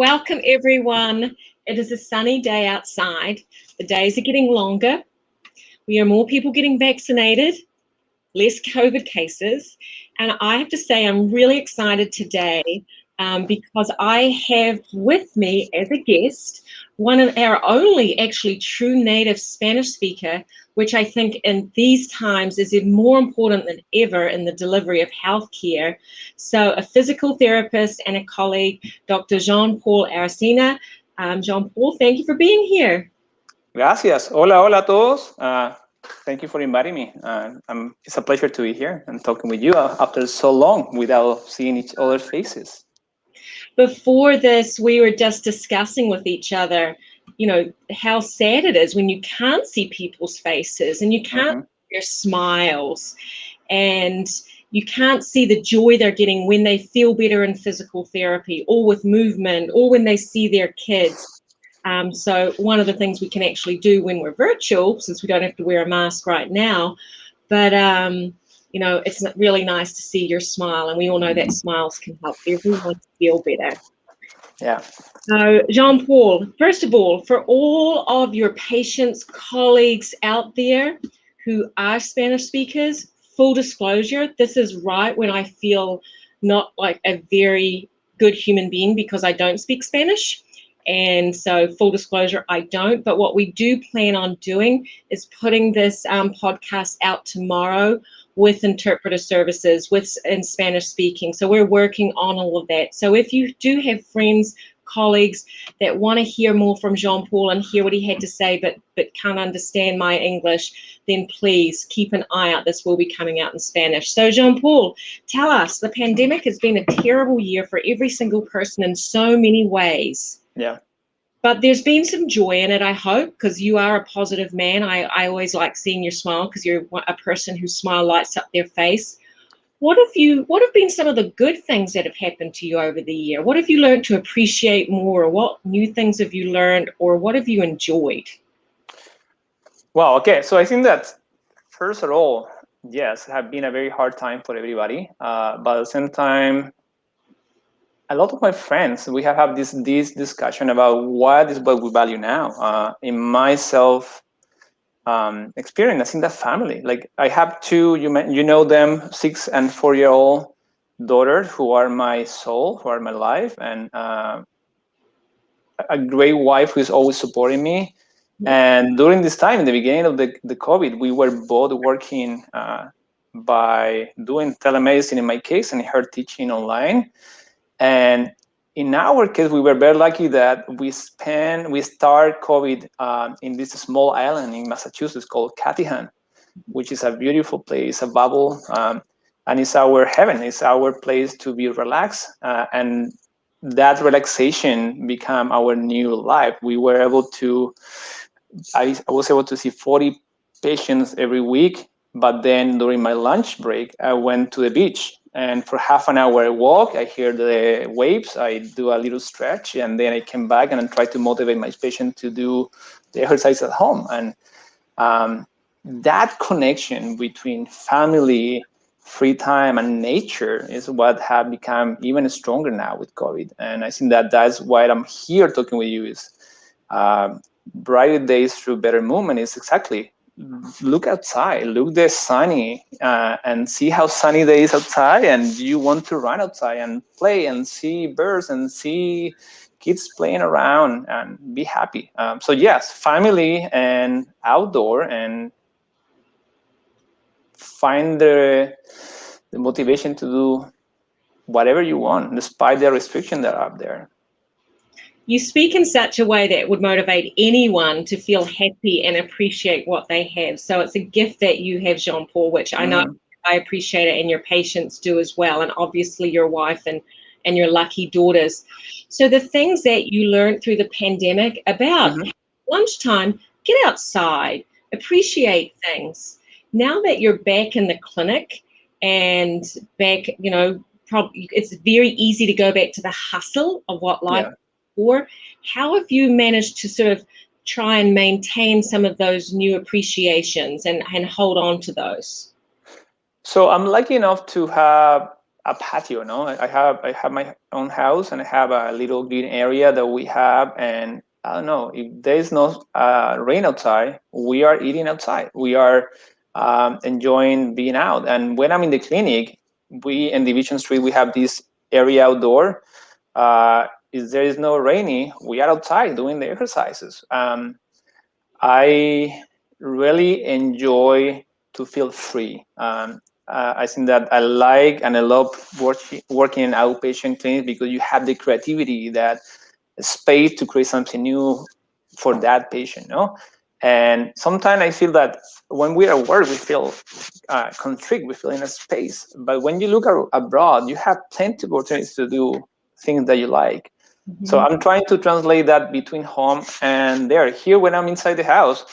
Welcome, everyone. It is a sunny day outside. The days are getting longer. We are more people getting vaccinated, less COVID cases. And I have to say, I'm really excited today because I have with me as a guest one of our only actually true native Spanish speaker, which I think in these times is even more important than ever in the delivery of healthcare. So a physical therapist and a colleague, Dr. Paul Aracena. Paul, thank you for being here. Gracias. Hola a todos. Thank you for inviting me. It's a pleasure to be here and talking with you after so long without seeing each other's faces. Before this, we were just discussing with each other, how sad it is when you can't see people's faces and you can't see their smiles and you can't see the joy they're getting when they feel better in physical therapy or with movement or when they see their kids. So one of the things we can actually do when we're virtual, since we don't have to wear a mask right now, but it's really nice to see your smile, and we all know that smiles can help everyone feel better. Yeah. So, Jean-Paul, first of all, for all of your patients, colleagues out there who are Spanish speakers, full disclosure, this is right when I feel not like a very good human being because I don't speak Spanish. And so full disclosure, I don't. But what we do plan on doing is putting this podcast out tomorrow with interpreter services, in Spanish speaking. So we're working on all of that. So if you do have friends, colleagues that want to hear more from Jean-Paul and hear what he had to say, but can't understand my English, then please keep an eye out. This will be coming out in Spanish. So Jean-Paul, tell us, the pandemic has been a terrible year for every single person in so many ways. Yeah. But there's been some joy in it, I hope, because you are a positive man. I always like seeing your smile because you're a person whose smile lights up their face. What have been some of the good things that have happened to you over the year? What have you learned to appreciate more? Or what new things have you learned, or what have you enjoyed? Well, okay. So I think that first of all, yes, it has been a very hard time for everybody. But at the same time, a lot of my friends, we have had this discussion about what is what we value now. In myself, experience in the family, like I have two, you know them, 6 and 4-year-old daughters who are my soul, who are my life, and a great wife who is always supporting me. And during this time, in the beginning of the COVID, we were both working by doing telemedicine in my case, and her teaching online. And in our case, we were very lucky that we start COVID in this small island in Massachusetts called Catihan, which is a beautiful place, a bubble, and it's our heaven. It's our place to be relaxed, and that relaxation became our new life. We were able to, I was able to see 40 patients every week, but then during my lunch break, I went to the beach. And for half an hour I walk, I hear the waves, I do a little stretch, and then I came back and I try to motivate my patient to do the exercise at home. And that connection between family, free time, and nature is what have become even stronger now with COVID. And I think that that's why I'm here talking with you is brighter days through better movement is exactly look outside, look the sunny, and see how sunny day is outside, and you want to run outside and play and see birds and see kids playing around and be happy. So yes, family and outdoor, and find the motivation to do whatever you want despite the restrictions that are up there. You speak in such a way that would motivate anyone to feel happy and appreciate what they have. So it's a gift that you have, Jean-Paul, which I know I appreciate it, and your patients do as well, and obviously your wife and your lucky daughters. So the things that you learned through the pandemic about lunchtime, get outside, appreciate things. Now that you're back in the clinic and back, probably it's very easy to go back to the hustle of what life or how have you managed to sort of try and maintain some of those new appreciations and hold on to those? So I'm lucky enough to have a patio. No, I have my own house, and I have a little green area that we have. And I don't know, if there's no rain outside, we are eating outside. We are enjoying being out. And when I'm in the clinic, we in Division Street, we have this area outdoor. If there is no rainy, we are outside doing the exercises. I really enjoy to feel free. I think that I like and I love working in outpatient clinic because you have the creativity, that space to create something new for that patient, no? And sometimes I feel that when we're at work, we feel constrict, we feel in a space. But when you look abroad, you have plenty of opportunities to do things that you like. So I'm trying to translate that between home and there. Here, when I'm inside the house,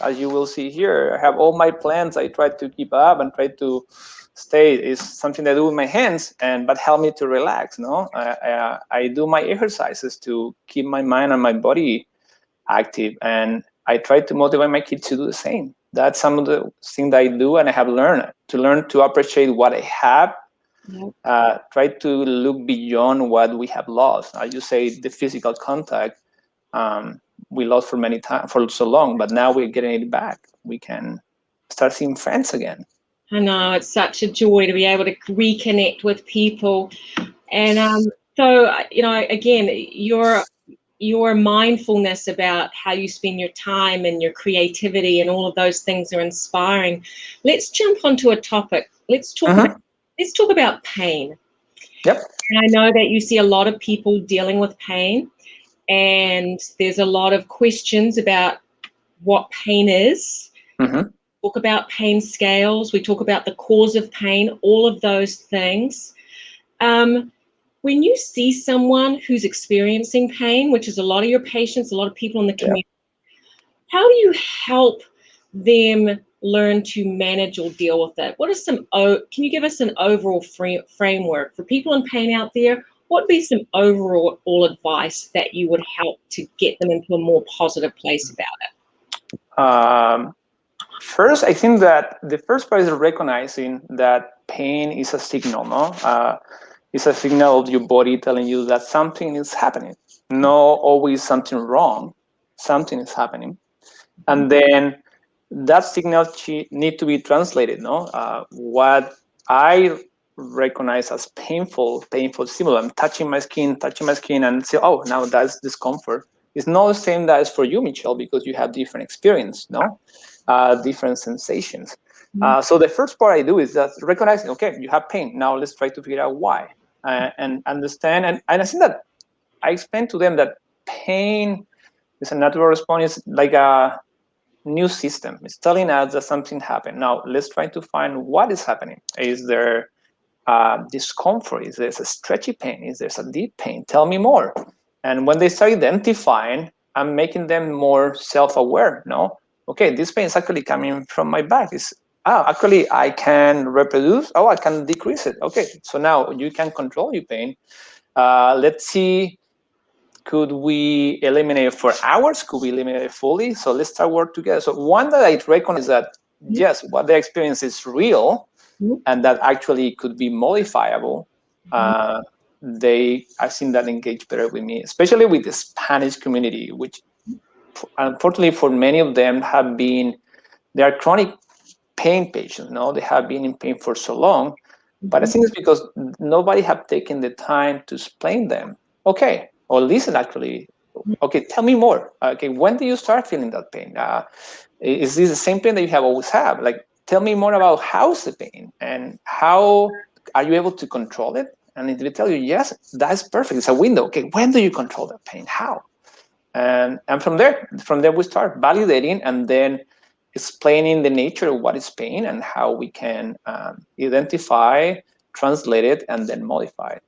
as you will see here, I have all my plants. I try to keep up and try to stay. It's something that I do with my hands, but help me to relax. No, I do my exercises to keep my mind and my body active, and I try to motivate my kids to do the same. That's some of the things that I do, and I have learned to appreciate what I have. Try to look beyond what we have lost. As you say, the physical contact we lost for many times, for so long, but now we're getting it back. We can start seeing friends again. I know, it's such a joy to be able to reconnect with people. And so, you know, again, your mindfulness about how you spend your time and your creativity and all of those things are inspiring. Let's jump onto a topic. Let's talk about pain. Yep. And I know that you see a lot of people dealing with pain, and there's a lot of questions about what pain is. Talk about pain scales. We talk about the cause of pain, all of those things. When you see someone who's experiencing pain, which is a lot of your patients, a lot of people in the community, how do you help them learn to manage or deal with it? What are can you give us an overall framework for people in pain out there? What would be some overall advice that you would help to get them into a more positive place about it? First, I think that the first part is recognizing that pain is a signal, no? It's a signal of your body telling you that something is happening. No, always something wrong. Something is happening. And then that signal need to be translated, no? What I recognize as painful stimulus. I'm touching my skin and say, oh, now that's discomfort. It's not the same that is for you, Michelle, because you have different experience, no? Different sensations. So the first part I do is that recognizing, okay, you have pain. Now let's try to figure out why and understand. And I think that I explain to them that pain is a natural response. It's like a new system. It's telling us that something happened. Now let's try to find what is happening. Is there discomfort? Is there a stretchy pain? Is there a deep pain? Tell me more. And when they start identifying, I'm making them more self-aware. No, okay, this pain is actually coming from my back. Actually I can reproduce. Oh, I can decrease it. Okay, so now you can control your pain. Let's see, could we eliminate it for hours? Could we eliminate it fully? So let's start work together. So one that I recognize is that yes, what they experience is real, and that actually could be modifiable. I've seen that engage better with me, especially with the Spanish community, which unfortunately for many of them they are chronic pain patients. No, they have been in pain for so long, but I think it's because nobody have taken the time to explain them. Okay, or listen actually. Okay, tell me more. Okay, when do you start feeling that pain? Is this the same pain that you have always had? Like, tell me more about how's the pain and how are you able to control it? And if they tell you, yes, that's perfect. It's a window. Okay, when do you control that pain? How? And from there we start validating and then explaining the nature of what is pain and how we can identify, translate it, and then modify it.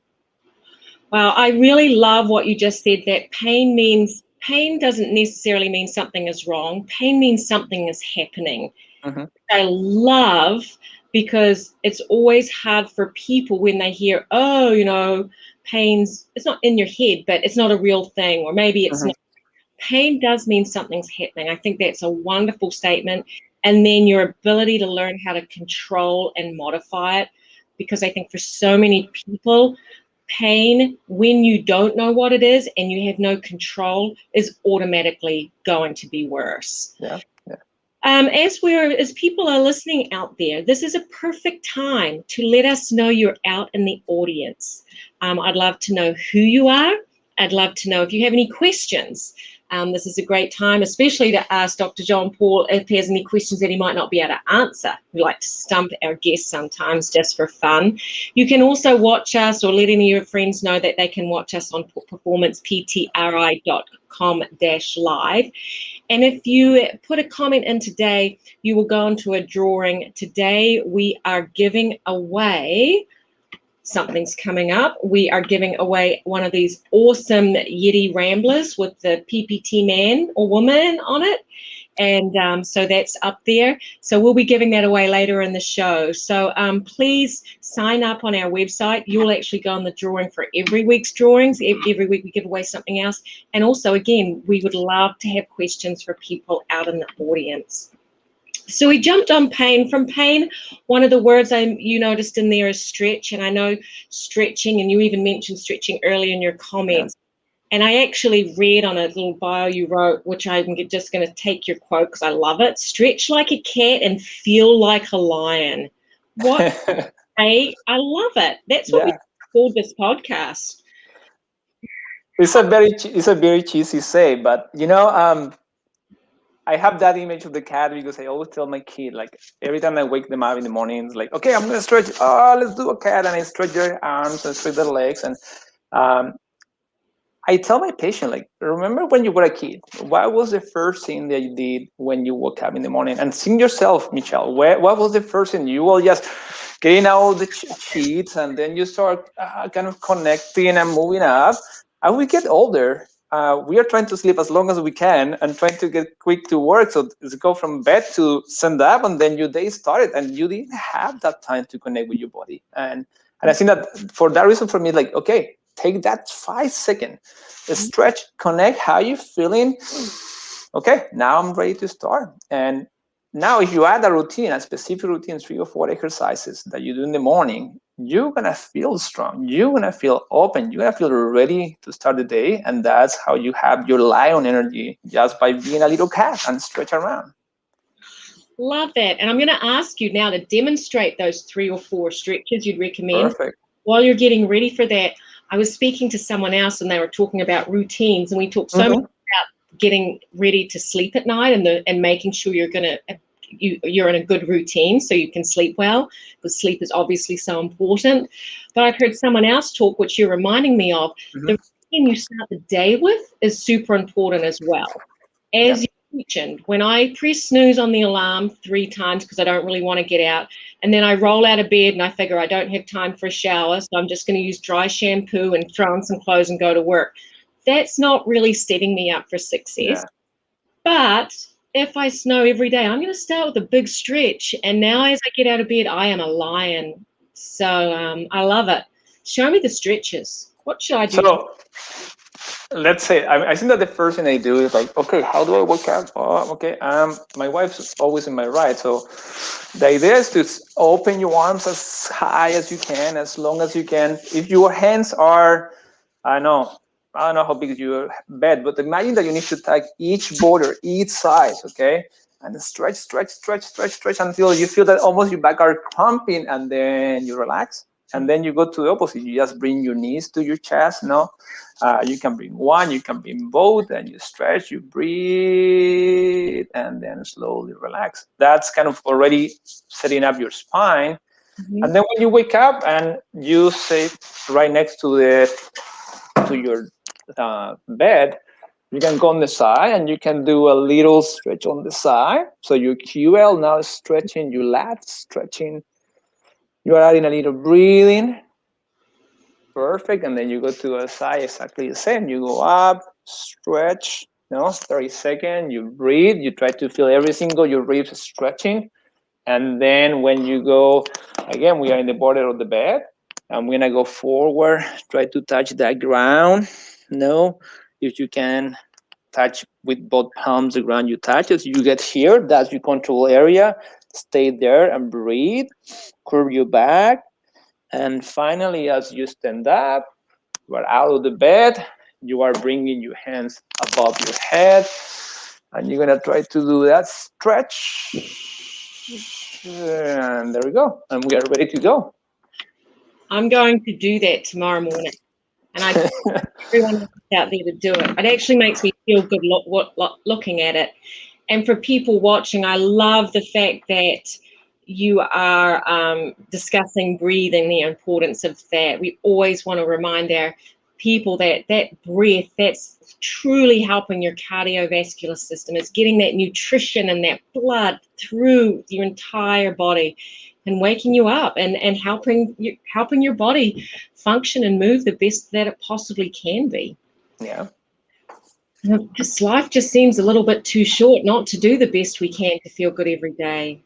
Well, I really love what you just said, that pain doesn't necessarily mean something is wrong. Pain means something is happening. I love, because it's always hard for people when they hear, oh, you know, it's not in your head, but it's not a real thing, or maybe it's not. Pain does mean something's happening. I think that's a wonderful statement. And then your ability to learn how to control and modify it. because I think for so many people, pain, when you don't know what it is and you have no control, is automatically going to be worse. Yeah. As people are listening out there, this is a perfect time to let us know you're out in the audience. I'd love to know who you are. I'd love to know if you have any questions. This is a great time, especially to ask Dr. John Paul if he has any questions that he might not be able to answer. We like to stump our guests sometimes just for fun. You can also watch us or let any of your friends know that they can watch us on performanceptri.com/live. And if you put a comment in today, you will go into a drawing. Today we are giving away, something's coming up. We are giving away one of these awesome Yeti Ramblers with the PPT man or woman on it. And so that's up there. So we'll be giving that away later in the show. So please sign up on our website. You'll actually go on the drawing for every week's drawings. Every week we give away something else. And also, again, we would love to have questions for people out in the audience. So we jumped on pain. From pain, one of the words you noticed in there is stretch. And I know stretching, and you even mentioned stretching earlier in your comments. Yeah. And I actually read on a little bio you wrote, which I'm just going to take your quote because I love it. Stretch like a cat and feel like a lion. What? Hey, I love it. That's what we called this podcast. It's a very cheesy say, but I have that image of the cat because I always tell my kid, like every time I wake them up in the morning, it's like, okay, I'm gonna stretch. Oh, let's do a cat, and I stretch their arms and stretch their legs, and I tell my patient, like, remember when you were a kid, what was the first thing that you did when you woke up in the morning? And think yourself, Michelle, what was the first thing? You will just getting out the sheets, and then you start kind of connecting and moving up. As we get older, we are trying to sleep as long as we can and trying to get quick to work. So it's go from bed to stand up, and then your day started, and you didn't have that time to connect with your body. And I think that for that reason, for me, like, okay, take that 5 seconds, stretch, connect, how you feeling? Okay, now I'm ready to start. And now if you add a routine, a specific routine, 3 or 4 exercises that you do in the morning, you're gonna feel strong, you're gonna feel open, you're gonna feel ready to start the day. And that's how you have your lion energy, just by being a little cat and stretch around. Love that. And I'm going to ask you now to demonstrate those 3 or 4 stretches you'd recommend. Perfect. While you're getting ready for that, I was speaking to someone else and they were talking about routines, and we talked so much about getting ready to sleep at night and making sure you're in a good routine so you can sleep well, because sleep is obviously so important. But I've heard someone else talk, which you're reminding me of, the routine you start the day with is super important as well. As you mentioned, when I press snooze on the alarm 3 times because I don't really want to get out, and then I roll out of bed and I figure I don't have time for a shower, so I'm just going to use dry shampoo and throw on some clothes and go to work. That's not really setting me up for success. But if I snow every day, I'm going to start with a big stretch. And now as I get out of bed, I am a lion. So I love it. Show me the stretches. What should I do? So let's say, I think that the first thing I do is like, okay, how do I work out? Oh, okay, my wife's always in my right. So the idea is to open your arms as high as you can, as long as you can. If your hands are, I don't know how big is your bed, but imagine that you need to touch each border, each side, okay? And stretch until you feel that almost your back are pumping, and then you relax. And then you go to the opposite. You just bring your knees to your chest, no? You can bring one, you can bring both, and you stretch, you breathe, and then slowly relax. That's kind of already setting up your spine. And then when you wake up and you sit right next to your bed, you can go on the side and you can do a little stretch on the side. So your QL now is stretching, your lats stretching. You are adding a little breathing. Perfect. And then you go to a side exactly the same. You go up, stretch, 30 seconds, you breathe, you try to feel every single your ribs stretching. And then when you go, again, we are in the border of the bed. I'm gonna go forward, try to touch that ground. If you can touch with both palms the ground you touch. As you get here, that's your control area. Stay there and breathe. Curve your back. And finally, as you stand up, you are out of the bed. You are bringing your hands above your head, and you're gonna try to do that stretch. And there we go. And we are ready to go. I'm going to do that tomorrow morning, and I think everyone out there to do it. It actually makes me feel good looking at it. And for people watching, I love the fact that you are discussing breathing, the importance of that. We always want to remind our people that that breath, that's truly helping your cardiovascular system. It's getting that nutrition and that blood through your entire body and waking you up and helping your body function and move the best that it possibly can be. Yeah. Just life just seems a little bit too short not to do the best we can to feel good every day.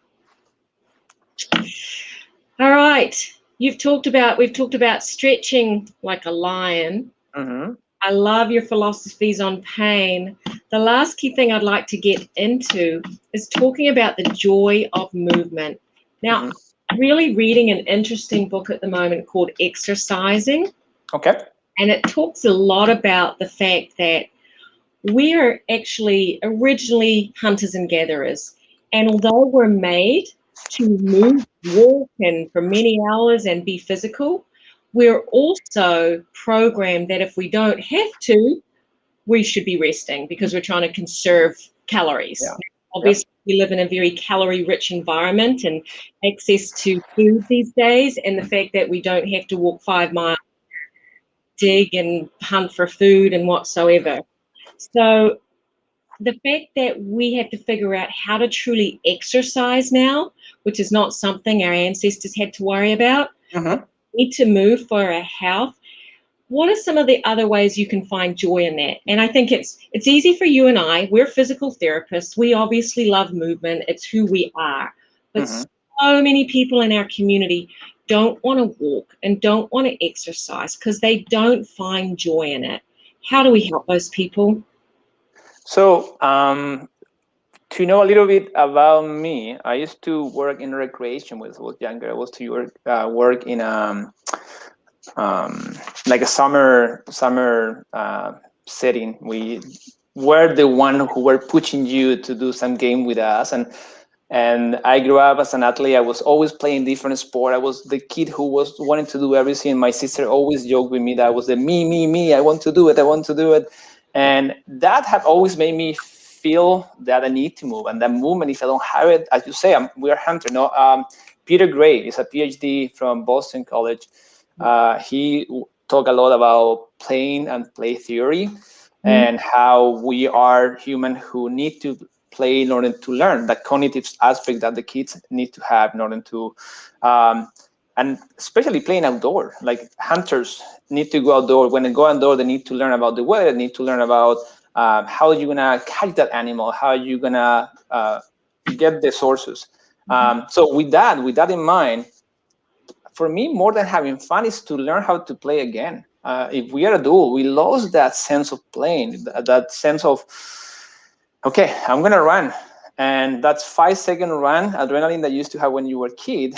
All right. We've talked about stretching like a lion. Mm-hmm. I love your philosophies on pain. The last key thing I'd like to get into is talking about the joy of movement. Now, I'm really reading an interesting book at the moment called Exercising. Okay. And it talks a lot about the fact that we are actually originally hunters and gatherers. And although we're made to move, walk, and for many hours and be physical, we're also programmed that if we don't have to, we should be resting because we're trying to conserve calories. Yeah. Obviously, we live in a very calorie-rich environment and access to food these days, and the fact that we don't have to walk 5 miles, dig and hunt for food and whatsoever. So the fact that we have to figure out how to truly exercise now, which is not something our ancestors had to worry about, need to move for our health. What are some of the other ways you can find joy in that? And I think it's easy for you and I. We're physical therapists. We obviously love movement. It's who we are. But so many people in our community don't want to walk and don't want to exercise because they don't find joy in it. How do we help those people? So, to know a little bit about me, I used to work in recreation when I was younger. I was to work in like a summer setting. We were the one who were pushing you to do some game with us, and I grew up as an athlete. I was always playing different sport. I was the kid who was wanting to do everything. My sister always joked with me that I was the me. I want to do it. And that had always made me feel that I need to move. And that movement, if I don't have it, as you say, we are hunter. No, Peter Gray is a PhD from Boston College. He talked a lot about playing and play theory, and how we are human who need to play in order to learn, that cognitive aspect that the kids need to have in order to and especially playing outdoor. Like hunters need to go outdoor. When they go outdoor, they need to learn about the weather, they need to learn about how are you gonna catch that animal, how are you gonna get the sources. So with that in mind, for me, more than having fun is to learn how to play again. If we are adult, we lost that sense of playing, that sense of, okay, I'm gonna run, and that's 5-second run adrenaline that you used to have when you were a kid.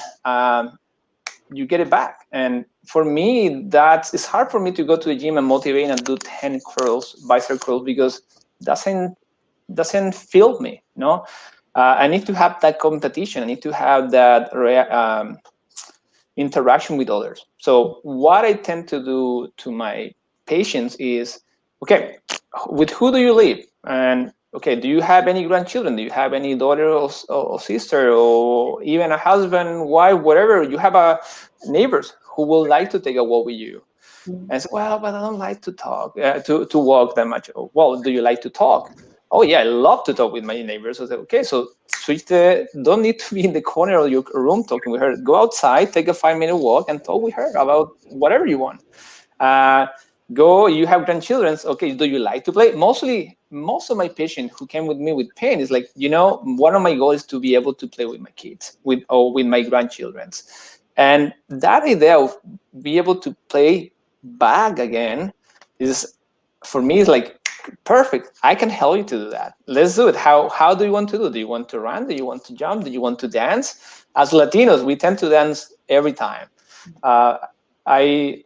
You get it back, and for me, it's hard for me to go to the gym and motivate and do 10 curls, bicep curls, because doesn't fill me. No, I need to have that competition. I need to have that interaction with others. So what I tend to do to my patients is, okay, with who do you live? And okay, do you have any grandchildren? Do you have any daughter or sister, or even a husband, wife, whatever? You have neighbors who will like to take a walk with you. And I say, well, but I don't like to talk, to walk that much. Well, do you like to talk? Oh yeah, I love to talk with my neighbors. I said, okay, so don't need to be in the corner of your room talking with her. Go outside, take a 5-minute walk, and talk with her about whatever you want. You have grandchildren. Okay, do you like to play? Most of my patients who came with me with pain is like, one of my goals is to be able to play with my kids, with my grandchildren. And that idea of be able to play back again is, for me, is like, perfect. I can help you to do that. Let's do it. How do you want to do? Do you want to run? Do you want to jump? Do you want to dance? As Latinos, we tend to dance every time. Uh, I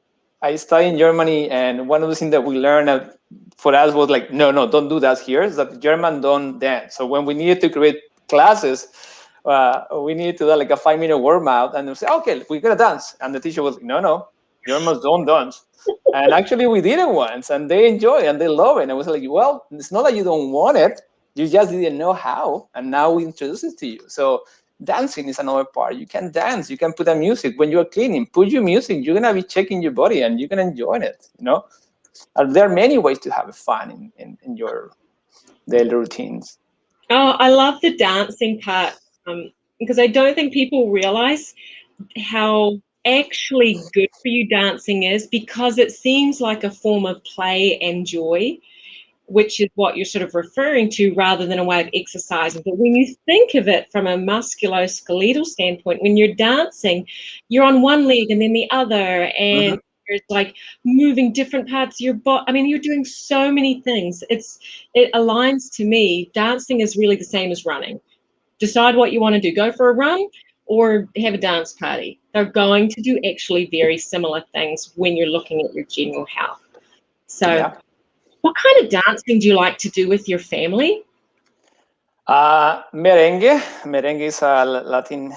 studied in Germany, and one of the things that we learned for us was like, no, don't do that here. Is that German don't dance. So when we needed to create classes, we needed to do like a 5-minute warm up, and they say, okay, we're gonna dance, and the teacher was like, no, Germans don't dance. And actually, we did it once, and they enjoy it and they love it. And I was like, well, it's not that you don't want it, you just didn't know how, and now we introduce it to you. So dancing is another part. You can dance, you can put a music when you're cleaning, put your music, you're gonna be checking your body and you're gonna enjoy it, there are many ways to have fun in your daily routines. Oh, I love the dancing part, because I don't think people realize how actually good for you dancing is, because it seems like a form of play and joy, which is what you're sort of referring to, rather than a way of exercising. But when you think of it from a musculoskeletal standpoint, when you're dancing, you're on one leg and then the other, and you're like moving different parts of your body. I mean, you're doing so many things. It aligns to me. Dancing is really the same as running. Decide what you want to do. Go for a run or have a dance party. They're going to do actually very similar things when you're looking at your general health. So Yeah. what kind of dancing do you like to do with your family? Merengue. Merengue is a Latin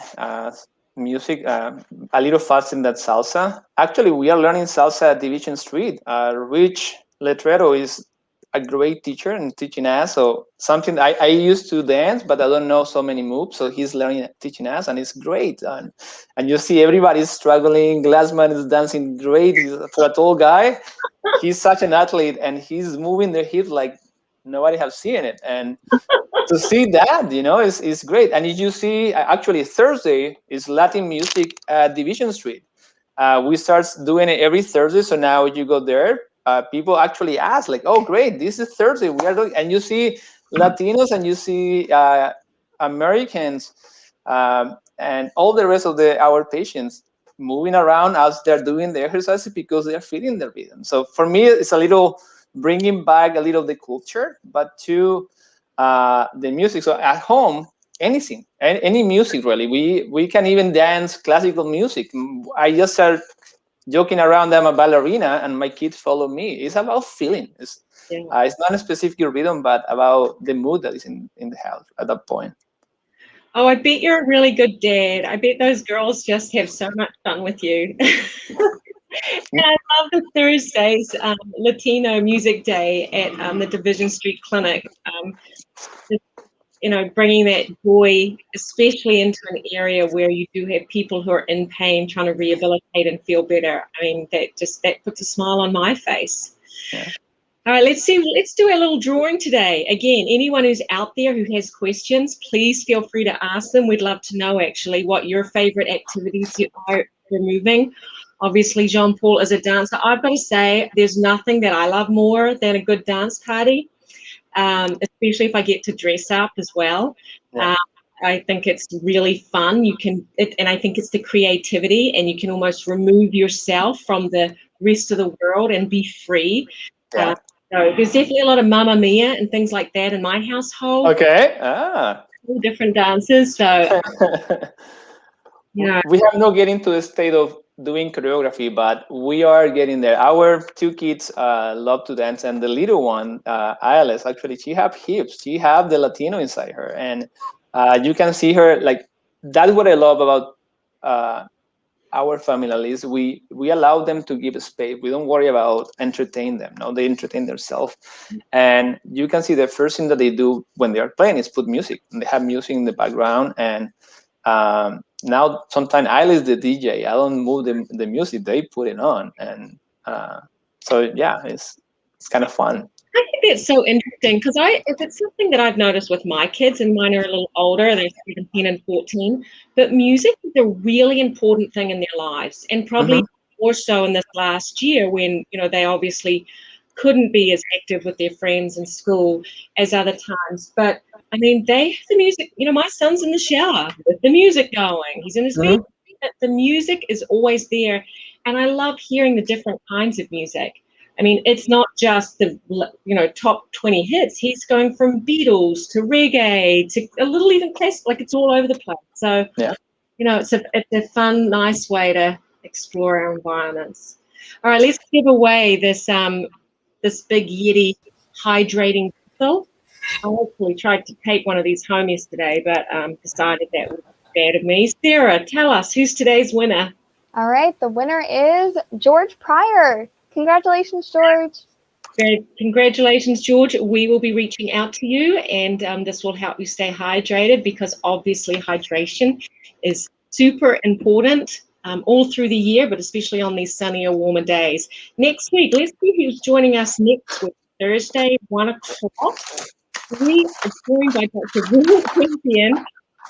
music, a little faster than salsa. Actually, we are learning salsa at Division Street. Rich Letrero is a great teacher and teaching us. So something I used to dance, but I don't know so many moves. So he's learning, teaching us, and it's great. And you see everybody's struggling. Glassman is dancing great. For a tall guy, he's such an athlete, and he's moving their hips like nobody has seen it. And to see that, is great. And you see, actually Thursday is Latin music at Division Street. We start doing it every Thursday. So now you go there, people actually ask like, oh, great, this is Thursday. We are doing, and you see Latinos and you see Americans and all the rest of our patients moving around as they're doing the exercises because they're feeling the rhythm. So for me, it's a little bringing back a little of the culture, but to the music. So at home, anything, any music really. We can even dance classical music. I just start joking around. I'm a ballerina, and my kids follow me. It's about feeling. It's not a specific rhythm, but about the mood that is in the house at that point. Oh, I bet you're a really good dad. I bet those girls just have so much fun with you. And I love the Thursdays Latino Music Day at the Division Street Clinic. Bringing that joy, especially into an area where you do have people who are in pain, trying to rehabilitate and feel better. I mean, that puts a smile on my face. Yeah. All right, let's do a little drawing today. Again, anyone who's out there who has questions, please feel free to ask them. We'd love to know actually what your favorite activities are removing. Obviously, Jean-Paul is a dancer. I've got to say, there's nothing that I love more than a good dance party, especially if I get to dress up as well. Yeah. I think it's really fun. And I think it's the creativity, and you can almost remove yourself from the rest of the world and be free. Yeah. So there's definitely a lot of Mamma Mia and things like that in my household. Okay. All different dances. So we have not getting to the state of doing choreography, but we are getting there. Our 2 kids love to dance, and the little one, Alice, actually, she have hips. She have the Latino inside her, and you can see her like. That's what I love about our family. Is we allow them to give space. We don't worry about entertain them. No, they entertain themselves, and you can see the first thing that they do when they are playing is put music, and they have music in the background. And now sometimes I is the DJ. I don't move the music; they put it on, and so yeah, it's kind of fun. I think that's so interesting, because if it's something that I've noticed with my kids, and mine are a little older, they're 17 and 14, but music is a really important thing in their lives, and probably more so in this last year when, they obviously couldn't be as active with their friends in school as other times. But I mean, they have the music, my son's in the shower with the music going. He's in his bed. The music is always there. And I love hearing the different kinds of music. I mean, it's not just the, top 20 hits. He's going from Beatles to reggae to a little even classic, like it's all over the place. So, yeah. It's a fun, nice way to explore our environments. All right, let's give away this this big Yeti hydrating bottle. I actually tried to take one of these home yesterday, but decided that was bad of me. Sarah, tell us, who's today's winner? All right, the winner is George Pryor. Congratulations, George. Congratulations, George. We will be reaching out to you, and this will help you stay hydrated, because obviously hydration is super important all through the year, but especially on these sunnier, warmer days. Next week, let's see who's joining us next week. Thursday, 1 o'clock. We are joined by Dr. Will Champion,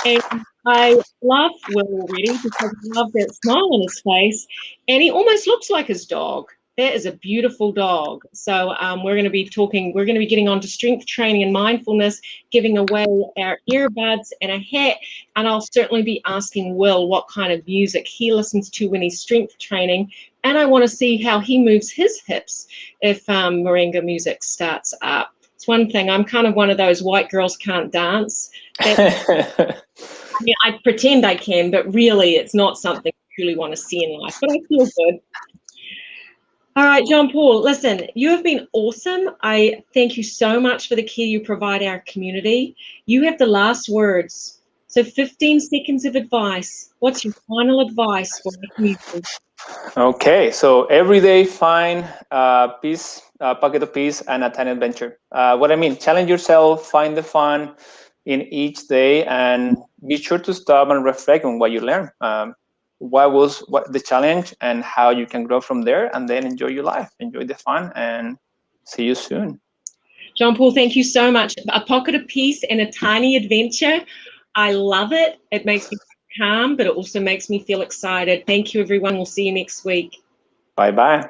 and I love Will already because I love that smile on his face, and he almost looks like his dog. That is a beautiful dog. So we're going to be getting on to strength training and mindfulness, giving away our earbuds and a hat, and I'll certainly be asking Will what kind of music he listens to when he's strength training, and I want to see how he moves his hips if Moringa music starts up. It's one thing, I'm kind of one of those white girls can't dance. I mean, I pretend I can, but really it's not something I truly want to see in life, but I feel good. All right, John Paul, listen, you have been awesome. I thank you so much for the care you provide our community. You have the last words. So 15 seconds of advice. What's your final advice for the community? Okay, so every day find a piece, a pocket of peace, and a tiny adventure. What I mean, challenge yourself, find the fun in each day, and be sure to stop and reflect on what you learned. What the challenge and how you can grow from there, and then enjoy your life, enjoy the fun, and see you soon. John Paul, thank you so much. A pocket of peace and a tiny adventure. I love it. It makes me calm, but it also makes me feel excited. Thank you, everyone. We'll see you next week. Bye-bye.